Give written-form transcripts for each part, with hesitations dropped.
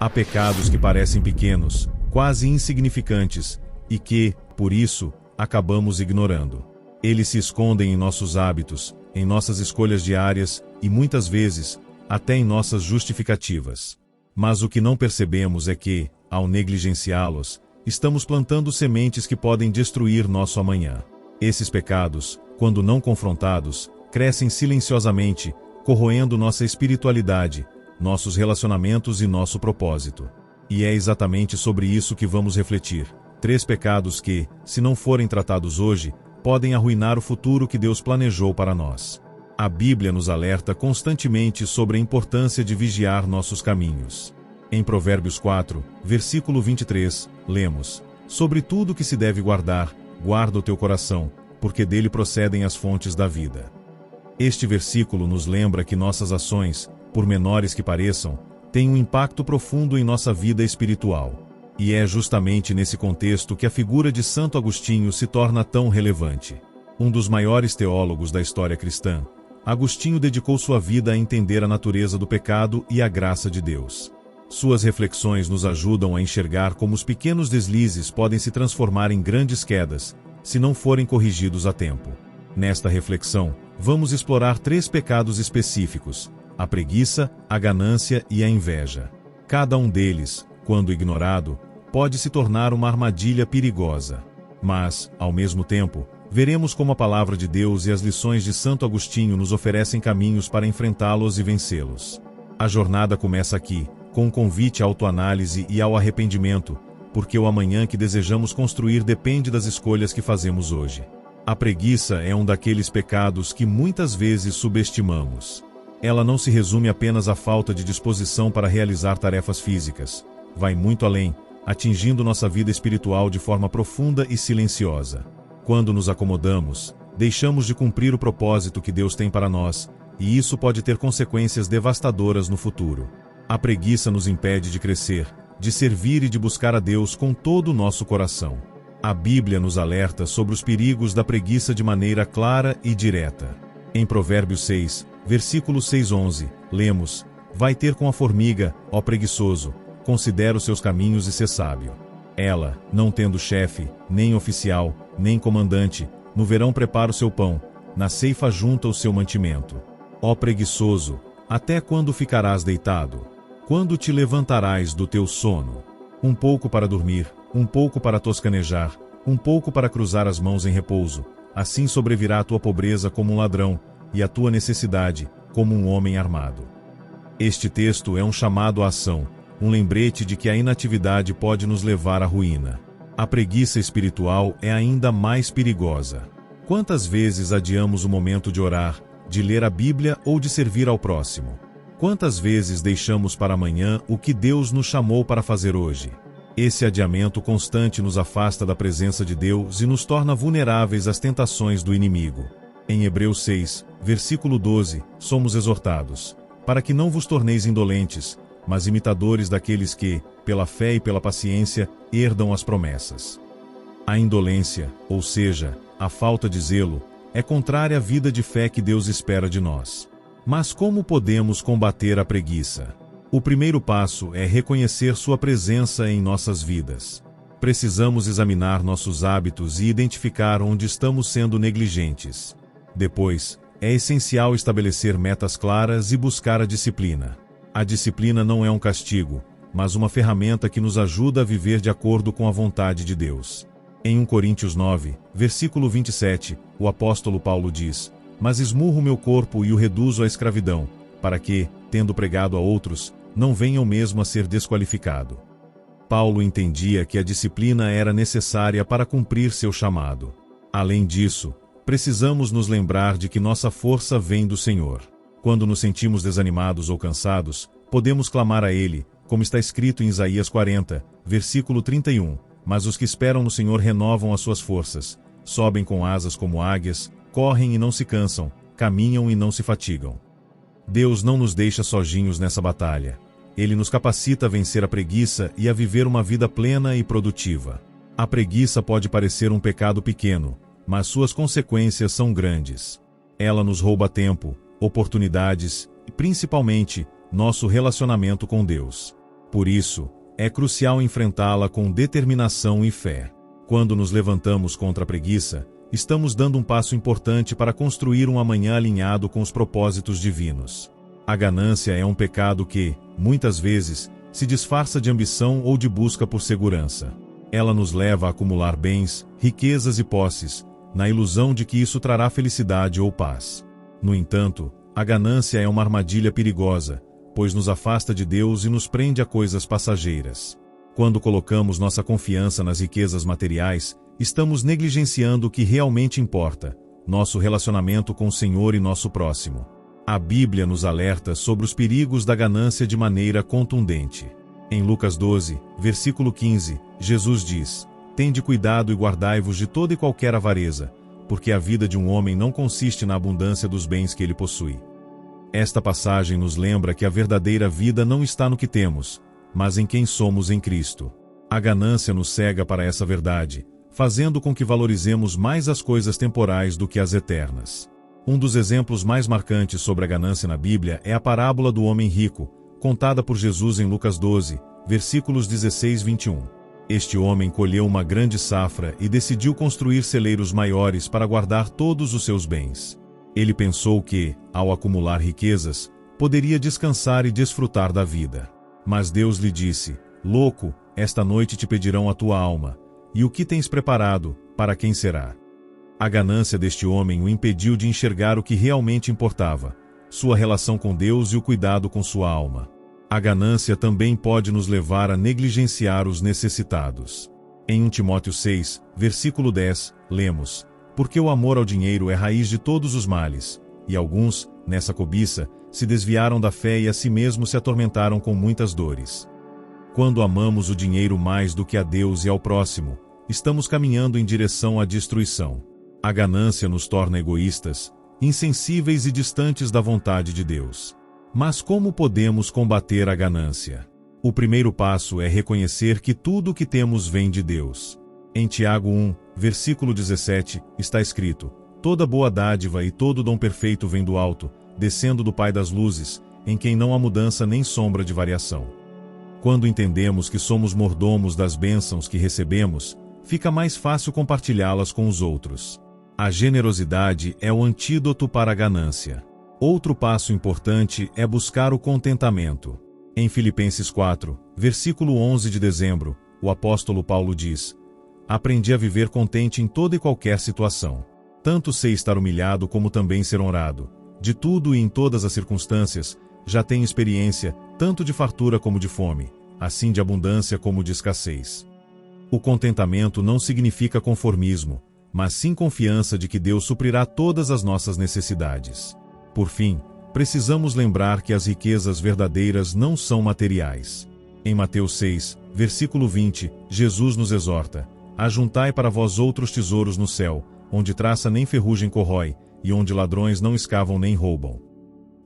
Há pecados que parecem pequenos, quase insignificantes, e que, por isso, acabamos ignorando. Eles se escondem em nossos hábitos, em nossas escolhas diárias e, muitas vezes, até em nossas justificativas. Mas o que não percebemos é que, ao negligenciá-los, estamos plantando sementes que podem destruir nosso amanhã. Esses pecados, quando não confrontados, crescem silenciosamente, corroendo nossa espiritualidade, nossos relacionamentos e nosso propósito. E é exatamente sobre isso que vamos refletir. 3 pecados que, se não forem tratados hoje, podem arruinar o futuro que Deus planejou para nós. A Bíblia nos alerta constantemente sobre a importância de vigiar nossos caminhos. Em Provérbios 4, versículo 23, lemos: "Sobre tudo que se deve guardar, guarda o teu coração, porque dele procedem as fontes da vida." Este versículo nos lembra que nossas ações, por menores que pareçam, têm um impacto profundo em nossa vida espiritual. E é justamente nesse contexto que a figura de Santo Agostinho se torna tão relevante. Um dos maiores teólogos da história cristã, Agostinho dedicou sua vida a entender a natureza do pecado e a graça de Deus. Suas reflexões nos ajudam a enxergar como os pequenos deslizes podem se transformar em grandes quedas, se não forem corrigidos a tempo. Nesta reflexão, vamos explorar 3 pecados específicos: a preguiça, a ganância e a inveja. Cada um deles, quando ignorado, pode se tornar uma armadilha perigosa. Mas, ao mesmo tempo, veremos como a palavra de Deus e as lições de Santo Agostinho nos oferecem caminhos para enfrentá-los e vencê-los. A jornada começa aqui, com um convite à autoanálise e ao arrependimento, porque o amanhã que desejamos construir depende das escolhas que fazemos hoje. A preguiça é um daqueles pecados que muitas vezes subestimamos. Ela não se resume apenas à falta de disposição para realizar tarefas físicas. Vai muito além, atingindo nossa vida espiritual de forma profunda e silenciosa. Quando nos acomodamos, deixamos de cumprir o propósito que Deus tem para nós, e isso pode ter consequências devastadoras no futuro. A preguiça nos impede de crescer, de servir e de buscar a Deus com todo o nosso coração. A Bíblia nos alerta sobre os perigos da preguiça de maneira clara e direta. Em Provérbios 6, versículo 6-11, lemos: "Vai ter com a formiga, ó preguiçoso, considera os seus caminhos e sê sábio. Ela, não tendo chefe, nem oficial, nem comandante, no verão prepara o seu pão, na ceifa junta o seu mantimento. Ó preguiçoso, até quando ficarás deitado? Quando te levantarás do teu sono? Um pouco para dormir, um pouco para toscanejar, um pouco para cruzar as mãos em repouso. Assim sobrevirá a tua pobreza como um ladrão, e a tua necessidade, como um homem armado." Este texto é um chamado à ação, um lembrete de que a inatividade pode nos levar à ruína. A preguiça espiritual é ainda mais perigosa. Quantas vezes adiamos o momento de orar, de ler a Bíblia ou de servir ao próximo? Quantas vezes deixamos para amanhã o que Deus nos chamou para fazer hoje? Esse adiamento constante nos afasta da presença de Deus e nos torna vulneráveis às tentações do inimigo. Em Hebreus 6, versículo 12, somos exortados: "Para que não vos torneis indolentes, mas imitadores daqueles que, pela fé e pela paciência, herdam as promessas." A indolência, ou seja, a falta de zelo, é contrária à vida de fé que Deus espera de nós. Mas como podemos combater a preguiça? O primeiro passo é reconhecer sua presença em nossas vidas. Precisamos examinar nossos hábitos e identificar onde estamos sendo negligentes. Depois, é essencial estabelecer metas claras e buscar a disciplina. A disciplina não é um castigo, mas uma ferramenta que nos ajuda a viver de acordo com a vontade de Deus. Em 1 Coríntios 9, versículo 27, o apóstolo Paulo diz: "Mas esmurro meu corpo e o reduzo à escravidão, para que, tendo pregado a outros, não venham mesmo a ser desqualificado." Paulo entendia que a disciplina era necessária para cumprir seu chamado. Além disso, precisamos nos lembrar de que nossa força vem do Senhor. Quando nos sentimos desanimados ou cansados, podemos clamar a Ele, como está escrito em Isaías 40, versículo 31, "Mas os que esperam no Senhor renovam as suas forças, sobem com asas como águias, correm e não se cansam, caminham e não se fatigam." Deus não nos deixa sozinhos nessa batalha. Ele nos capacita a vencer a preguiça e a viver uma vida plena e produtiva. A preguiça pode parecer um pecado pequeno, mas suas consequências são grandes. Ela nos rouba tempo, oportunidades e, principalmente, nosso relacionamento com Deus. Por isso, é crucial enfrentá-la com determinação e fé. Quando nos levantamos contra a preguiça, estamos dando um passo importante para construir um amanhã alinhado com os propósitos divinos. A ganância é um pecado que, muitas vezes, se disfarça de ambição ou de busca por segurança. Ela nos leva a acumular bens, riquezas e posses, na ilusão de que isso trará felicidade ou paz. No entanto, a ganância é uma armadilha perigosa, pois nos afasta de Deus e nos prende a coisas passageiras. Quando colocamos nossa confiança nas riquezas materiais, estamos negligenciando o que realmente importa, nosso relacionamento com o Senhor e nosso próximo. A Bíblia nos alerta sobre os perigos da ganância de maneira contundente. Em Lucas 12, versículo 15, Jesus diz: "Tende cuidado e guardai-vos de toda e qualquer avareza, porque a vida de um homem não consiste na abundância dos bens que ele possui." Esta passagem nos lembra que a verdadeira vida não está no que temos, mas em quem somos em Cristo. A ganância nos cega para essa verdade, fazendo com que valorizemos mais as coisas temporais do que as eternas. Um dos exemplos mais marcantes sobre a ganância na Bíblia é a parábola do homem rico, contada por Jesus em Lucas 12, versículos 16 e 21. Este homem colheu uma grande safra e decidiu construir celeiros maiores para guardar todos os seus bens. Ele pensou que, ao acumular riquezas, poderia descansar e desfrutar da vida. Mas Deus lhe disse: "Louco, esta noite te pedirão a tua alma, e o que tens preparado, para quem será?" A ganância deste homem o impediu de enxergar o que realmente importava, sua relação com Deus e o cuidado com sua alma. A ganância também pode nos levar a negligenciar os necessitados. Em 1 Timóteo 6, versículo 10, lemos: "Porque o amor ao dinheiro é raiz de todos os males, e alguns, nessa cobiça, se desviaram da fé e a si mesmos se atormentaram com muitas dores." Quando amamos o dinheiro mais do que a Deus e ao próximo, estamos caminhando em direção à destruição. A ganância nos torna egoístas, insensíveis e distantes da vontade de Deus. Mas como podemos combater a ganância? O primeiro passo é reconhecer que tudo o que temos vem de Deus. Em Tiago 1, versículo 17, está escrito: "Toda boa dádiva e todo dom perfeito vem do alto, descendo do Pai das luzes, em quem não há mudança nem sombra de variação." Quando entendemos que somos mordomos das bênçãos que recebemos, fica mais fácil compartilhá-las com os outros. A generosidade é o antídoto para a ganância. Outro passo importante é buscar o contentamento. Em Filipenses 4, versículo 11 de dezembro, o apóstolo Paulo diz: "Aprendi a viver contente em toda e qualquer situação. Tanto sei estar humilhado como também ser honrado. De tudo e em todas as circunstâncias, já tenho experiência, tanto de fartura como de fome, assim de abundância como de escassez." O contentamento não significa conformismo, mas sim confiança de que Deus suprirá todas as nossas necessidades. Por fim, precisamos lembrar que as riquezas verdadeiras não são materiais. Em Mateus 6, versículo 20, Jesus nos exorta: "Ajuntai para vós outros tesouros no céu, onde traça nem ferrugem corrói, e onde ladrões não escavam nem roubam."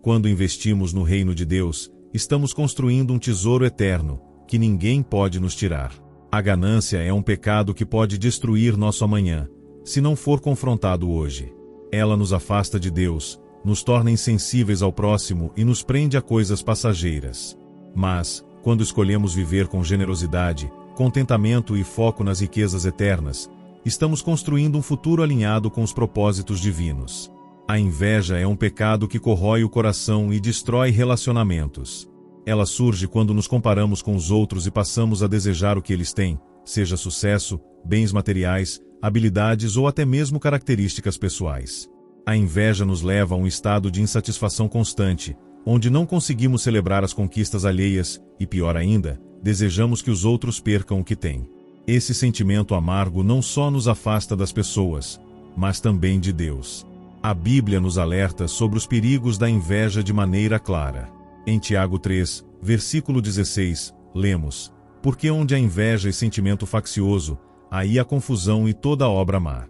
Quando investimos no reino de Deus, estamos construindo um tesouro eterno, que ninguém pode nos tirar. A ganância é um pecado que pode destruir nosso amanhã, se não for confrontado hoje. Ela nos afasta de Deus, nos torna insensíveis ao próximo e nos prende a coisas passageiras. Mas, quando escolhemos viver com generosidade, contentamento e foco nas riquezas eternas, estamos construindo um futuro alinhado com os propósitos divinos. A inveja é um pecado que corrói o coração e destrói relacionamentos. Ela surge quando nos comparamos com os outros e passamos a desejar o que eles têm, seja sucesso, bens materiais, habilidades ou até mesmo características pessoais. A inveja nos leva a um estado de insatisfação constante, onde não conseguimos celebrar as conquistas alheias e, pior ainda, desejamos que os outros percam o que têm. Esse sentimento amargo não só nos afasta das pessoas, mas também de Deus. A Bíblia nos alerta sobre os perigos da inveja de maneira clara. Em Tiago 3, versículo 16, lemos: "Porque onde há inveja e sentimento faccioso, aí há confusão e toda obra má."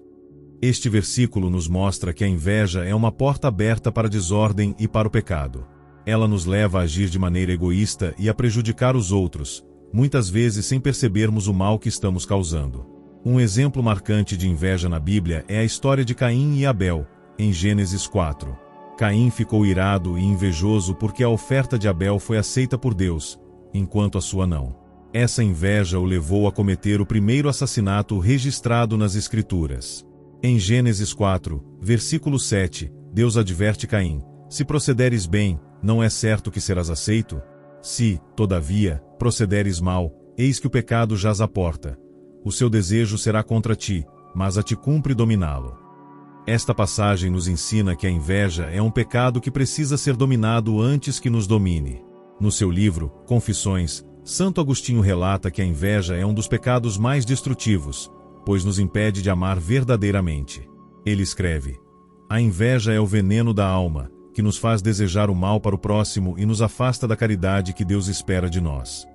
Este versículo nos mostra que a inveja é uma porta aberta para a desordem e para o pecado. Ela nos leva a agir de maneira egoísta e a prejudicar os outros, muitas vezes sem percebermos o mal que estamos causando. Um exemplo marcante de inveja na Bíblia é a história de Caim e Abel, em Gênesis 4. Caim ficou irado e invejoso porque a oferta de Abel foi aceita por Deus, enquanto a sua não. Essa inveja o levou a cometer o primeiro assassinato registrado nas Escrituras. Em Gênesis 4, versículo 7, Deus adverte Caim: se procederes bem, não é certo que serás aceito? Se, todavia, procederes mal, eis que o pecado jaz à porta. O seu desejo será contra ti, mas a ti cumpre dominá-lo. Esta passagem nos ensina que a inveja é um pecado que precisa ser dominado antes que nos domine. No seu livro, Confissões, Santo Agostinho relata que a inveja é um dos pecados mais destrutivos, pois nos impede de amar verdadeiramente. Ele escreve: a inveja é o veneno da alma, que nos faz desejar o mal para o próximo e nos afasta da caridade que Deus espera de nós.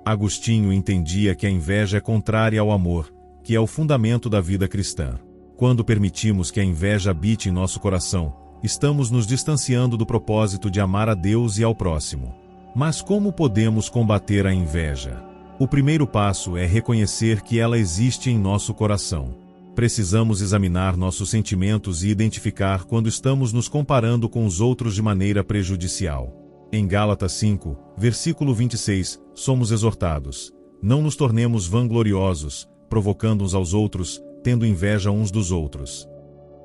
Agostinho entendia que a inveja é contrária ao amor, que é o fundamento da vida cristã. Quando permitimos que a inveja habite em nosso coração, estamos nos distanciando do propósito de amar a Deus e ao próximo. Mas como podemos combater a inveja? O primeiro passo é reconhecer que ela existe em nosso coração. Precisamos examinar nossos sentimentos e identificar quando estamos nos comparando com os outros de maneira prejudicial. Em Gálatas 5, versículo 26, somos exortados: não nos tornemos vangloriosos, provocando uns aos outros, tendo inveja uns dos outros.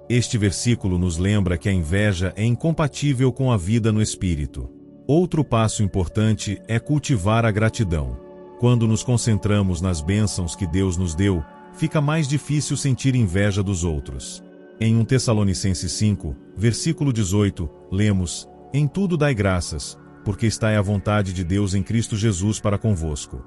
Este versículo nos lembra que a inveja é incompatível com a vida no espírito. Outro passo importante é cultivar a gratidão. Quando nos concentramos nas bênçãos que Deus nos deu, fica mais difícil sentir inveja dos outros. Em 1 Tessalonicenses 5, versículo 18, lemos: em tudo dai graças, porque está é a vontade de Deus em Cristo Jesus para convosco.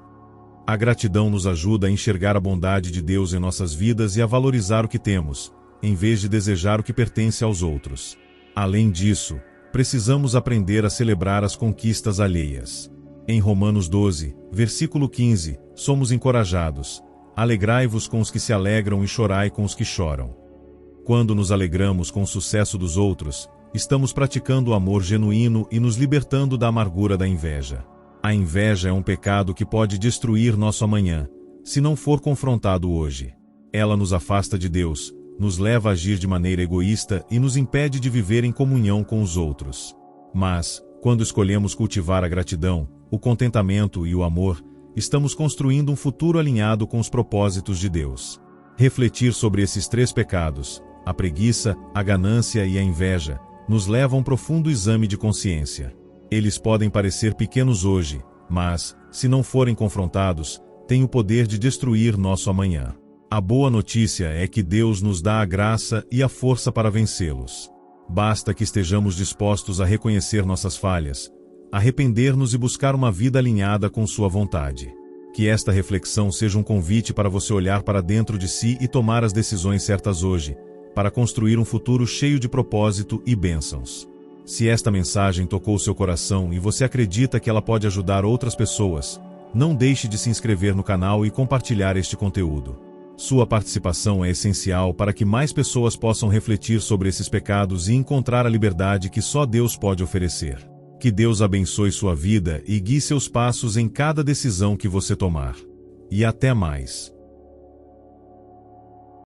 A gratidão nos ajuda a enxergar a bondade de Deus em nossas vidas e a valorizar o que temos, em vez de desejar o que pertence aos outros. Além disso, precisamos aprender a celebrar as conquistas alheias. Em Romanos 12, versículo 15, somos encorajados: alegrai-vos com os que se alegram e chorai com os que choram. Quando nos alegramos com o sucesso dos outros, estamos praticando o amor genuíno e nos libertando da amargura da inveja. A inveja é um pecado que pode destruir nosso amanhã, se não for confrontado hoje. Ela nos afasta de Deus, nos leva a agir de maneira egoísta e nos impede de viver em comunhão com os outros. Mas, quando escolhemos cultivar a gratidão, o contentamento e o amor, estamos construindo um futuro alinhado com os propósitos de Deus. Refletir sobre esses três pecados, a preguiça, a ganância e a inveja, nos leva a um profundo exame de consciência. Eles podem parecer pequenos hoje, mas, se não forem confrontados, têm o poder de destruir nosso amanhã. A boa notícia é que Deus nos dá a graça e a força para vencê-los. Basta que estejamos dispostos a reconhecer nossas falhas, arrepender-nos e buscar uma vida alinhada com sua vontade. Que esta reflexão seja um convite para você olhar para dentro de si e tomar as decisões certas hoje, para construir um futuro cheio de propósito e bênçãos. Se esta mensagem tocou seu coração e você acredita que ela pode ajudar outras pessoas, não deixe de se inscrever no canal e compartilhar este conteúdo. Sua participação é essencial para que mais pessoas possam refletir sobre esses pecados e encontrar a liberdade que só Deus pode oferecer. Que Deus abençoe sua vida e guie seus passos em cada decisão que você tomar. E até mais.